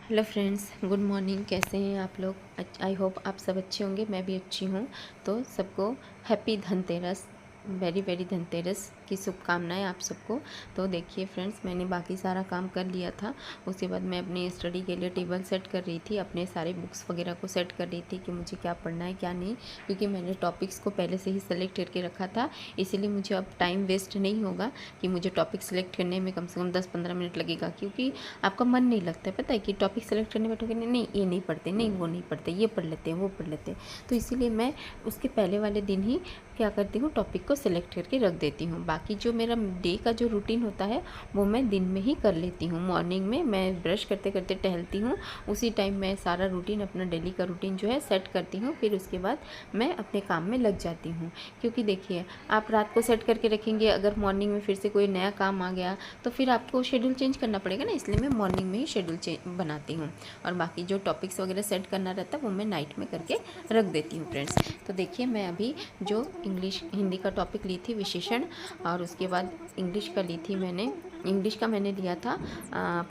Hello friends, good morning. कैसे हैं आप लोग? आई होप आप सब अच्छे होंगे। मैं भी अच्छी हूँ। तो सबको happy Dhanteras, very very Dhanteras की शुभकामनाएं आप सबको। तो देखिए फ्रेंड्स, मैंने बाकी सारा काम कर लिया था। उसके बाद मैं अपनी स्टडी के लिए टेबल सेट कर रही थी, अपने सारे बुक्स वगैरह को सेट कर रही थी कि मुझे क्या पढ़ना है क्या नहीं, क्योंकि मैंने टॉपिक्स को पहले से ही सेलेक्ट करके रखा था। इसीलिए मुझे अब टाइम वेस्ट नहीं होगा कि मुझे टॉपिक सेलेक्ट करने में कम से कम 10-15 मिनट लगेगा, क्योंकि आपका मन नहीं लगता है। पता है कि टॉपिक सेलेक्ट करने बैठोगे, नहीं ये नहीं पढ़ते, नहीं वो नहीं पढ़ते, ये पढ़ लेते हैं, वो पढ़ लेते हैं। तो इसीलिए मैं उसके पहले वाले दिन ही क्या करती हूँ, टॉपिक को सिलेक्ट करके रख देती हूँ। बाकी जो मेरा डे का जो रूटीन होता है वो मैं दिन में ही कर लेती हूँ। मॉर्निंग में मैं ब्रश करते करते टहलती हूँ, उसी टाइम मैं सारा रूटीन, अपना डेली का रूटीन जो है सेट करती हूँ। फिर उसके बाद मैं अपने काम में लग जाती हूँ। क्योंकि देखिए, आप रात को सेट करके रखेंगे, अगर मॉर्निंग में फिर से कोई नया काम आ गया तो फिर आपको शेड्यूल चेंज करना पड़ेगा ना। इसलिए मैं मॉर्निंग में ही शेड्यूल बनाती हूँ, और बाकी जो टॉपिक्स वगैरह सेट करना रहता है वो मैं नाइट में करके रख देती हूँ फ्रेंड्स। तो देखिए, मैं अभी जो हिंदी का टॉपिक ली थी विशेषण, और उसके बाद इंग्लिश का ली थी मैंने। इंग्लिश का मैंने लिया था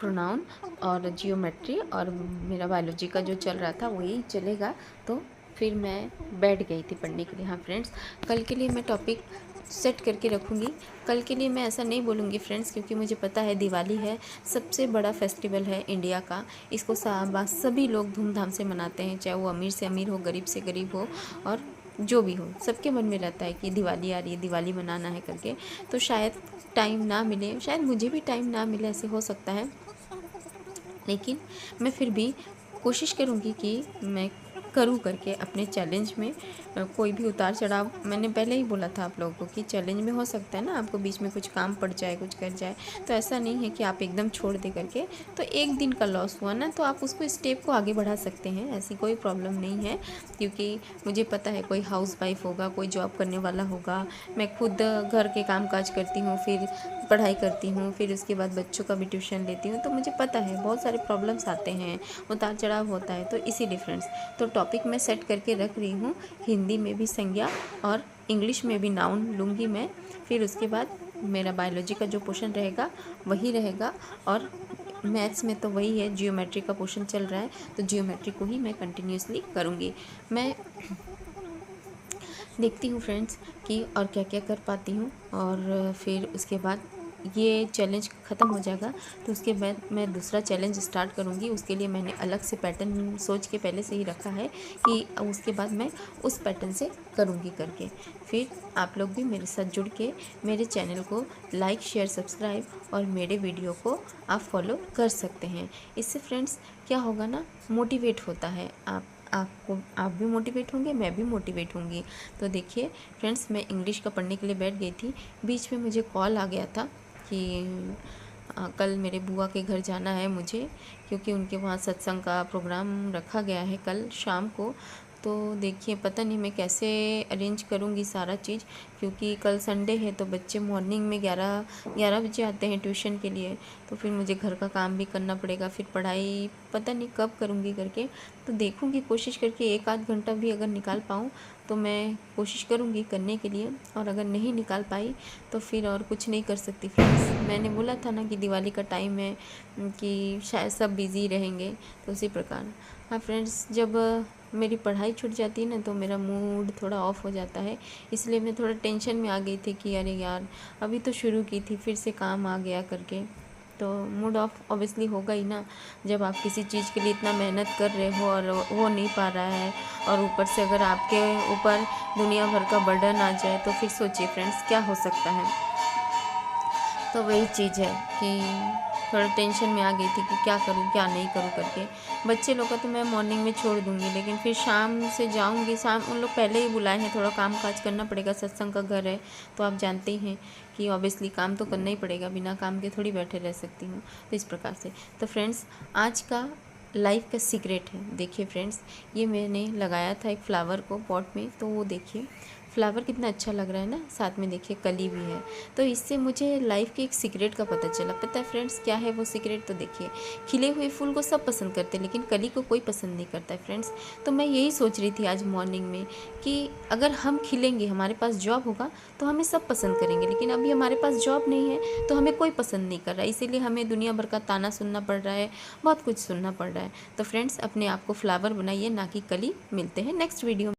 प्रोनाउन और जियोमेट्री, और मेरा बायोलॉजी का जो चल रहा था वही चलेगा। तो फिर मैं बैठ गई थी पढ़ने के लिए। हाँ फ्रेंड्स, कल के लिए मैं टॉपिक सेट करके रखूँगी। कल के लिए मैं ऐसा नहीं बोलूँगी फ्रेंड्स, क्योंकि मुझे पता है दिवाली है, सबसे बड़ा फेस्टिवल है इंडिया का। इसको सभी लोग धूमधाम से मनाते हैं, चाहे वो अमीर से अमीर हो, गरीब से गरीब हो, और जो भी हो, सबके मन में रहता है कि दिवाली आ रही है, दिवाली मनाना है करके। तो शायद टाइम ना मिले, शायद मुझे भी टाइम ना मिले, ऐसे हो सकता है। लेकिन मैं फिर भी कोशिश करूँगी कि मैं करूँ करके अपने चैलेंज में। कोई भी उतार चढ़ाव, मैंने पहले ही बोला था आप लोगों को कि चैलेंज में हो सकता है ना, आपको बीच में कुछ काम पड़ जाए, कुछ कर जाए, तो ऐसा नहीं है कि आप एकदम छोड़ दे करके। तो एक दिन का लॉस हुआ ना, तो आप उसको स्टेप को आगे बढ़ा सकते हैं, ऐसी कोई प्रॉब्लम नहीं है। क्योंकि मुझे पता है कोई हाउस वाइफ होगा, कोई जॉब करने वाला होगा, मैं खुद घर के काम काज करती हूँ, फिर पढ़ाई करती हूँ, फिर उसके बाद बच्चों का भी ट्यूशन लेती हूँ। तो मुझे पता है बहुत सारे प्रॉब्लम्स आते हैं, उतार चढ़ाव होता है। तो इसी डिफरेंस, तो टॉपिक मैं सेट करके रख रही हूँ। हिंदी में भी संज्ञा और इंग्लिश में भी नाउन लूँगी मैं। फिर उसके बाद मेरा बायोलॉजी का जो पोर्शन रहेगा वही रहेगा, और मैथ्स में तो वही है, जियोमेट्री का पोर्शन चल रहा है, तो जियोमेट्री को ही मैं कंटिन्यूसली करूँगी। मैं देखती हूँ फ्रेंड्स कि और क्या क्या कर पाती हूँ, और फिर उसके बाद ये चैलेंज ख़त्म हो जाएगा तो उसके बाद मैं दूसरा चैलेंज स्टार्ट करूँगी। उसके लिए मैंने अलग से पैटर्न सोच के पहले से ही रखा है कि उसके बाद मैं उस पैटर्न से करूँगी करके। फिर आप लोग भी मेरे साथ जुड़ के मेरे चैनल को लाइक शेयर सब्सक्राइब और मेरे वीडियो को आप फॉलो कर सकते हैं। इससे फ्रेंड्स क्या होगा ना, मोटिवेट होता है, आप भी मोटिवेट होंगे, मैं भी मोटिवेट होंगी। तो देखिए फ्रेंड्स, मैं इंग्लिश का पढ़ने के लिए बैठ गई थी, बीच में मुझे कॉल आ गया था कि कल मेरे बुआ के घर जाना है मुझे, क्योंकि उनके वहाँ सत्संग का प्रोग्राम रखा गया है कल शाम को। तो देखिए, पता नहीं मैं कैसे अरेंज करूँगी सारा चीज़, क्योंकि कल संडे है तो बच्चे मॉर्निंग में 11 बजे आते हैं ट्यूशन के लिए। तो फिर मुझे घर का काम भी करना पड़ेगा, फिर पढ़ाई पता नहीं कब करूँगी करके। तो देखूँगी, कोशिश करके 1-8 घंटा भी अगर निकाल पाऊँ तो मैं कोशिश करूँगी करने के लिए, और अगर नहीं निकाल पाई तो फिर और कुछ नहीं कर सकती फ्रेंड्स। मैंने बोला था ना कि दिवाली का टाइम है, कि शायद सब बिज़ी रहेंगे, तो उसी प्रकार। हाँ फ्रेंड्स, जब मेरी पढ़ाई छूट जाती है ना तो मेरा मूड थोड़ा ऑफ हो जाता है। इसलिए मैं थोड़ा टेंशन में आ गई थी कि अरे यार, अभी तो शुरू की थी, फिर से काम आ गया करके। तो मूड ऑफ ऑब्वियसली होगा ही ना, जब आप किसी चीज़ के लिए इतना मेहनत कर रहे हो और हो नहीं पा रहा है, और ऊपर से अगर आपके ऊपर दुनिया भर का बर्डन आ जाए तो फिर सोचिए फ्रेंड्स क्या हो सकता है। तो वही चीज़ है कि थोड़ा टेंशन में आ गई थी कि क्या करूँ क्या नहीं करूँ करके। बच्चे लोग का तो मैं मॉर्निंग में छोड़ दूँगी, लेकिन फिर शाम से जाऊँगी। शाम उन लोग पहले ही बुलाए हैं, थोड़ा काम काज करना पड़ेगा, सत्संग का घर है तो आप जानते ही हैं कि ऑब्वियसली काम तो करना ही पड़ेगा, बिना काम के थोड़ी बैठे रह सकती हूँ। तो इस प्रकार से तो फ्रेंड्स, आज का लाइफ का सीक्रेट है। देखिए फ्रेंड्स, ये मैंने लगाया था एक फ्लावर को पॉट में, तो वो देखिए फ्लावर कितना अच्छा लग रहा है ना, साथ में देखिए कली भी है। तो इससे मुझे लाइफ के एक सीक्रेट का पता चला। पता है फ्रेंड्स क्या है वो सीक्रेट? तो देखिए, खिले हुए फूल को सब पसंद करते हैं लेकिन कली को कोई पसंद नहीं करता है फ्रेंड्स। तो मैं यही सोच रही थी आज मॉर्निंग में कि अगर हम खिलेंगे, हमारे पास जॉब होगा तो हमें सब पसंद करेंगे, लेकिन अभी हमारे पास जॉब नहीं है तो हमें कोई पसंद नहीं कर रहा है, इसीलिए हमें दुनिया भर का ताना सुनना पड़ रहा है, बहुत कुछ सुनना पड़ रहा है। तो फ्रेंड्स अपने आप को फ्लावर बनाइए, ना कि कली। मिलते हैं नेक्स्ट वीडियो में।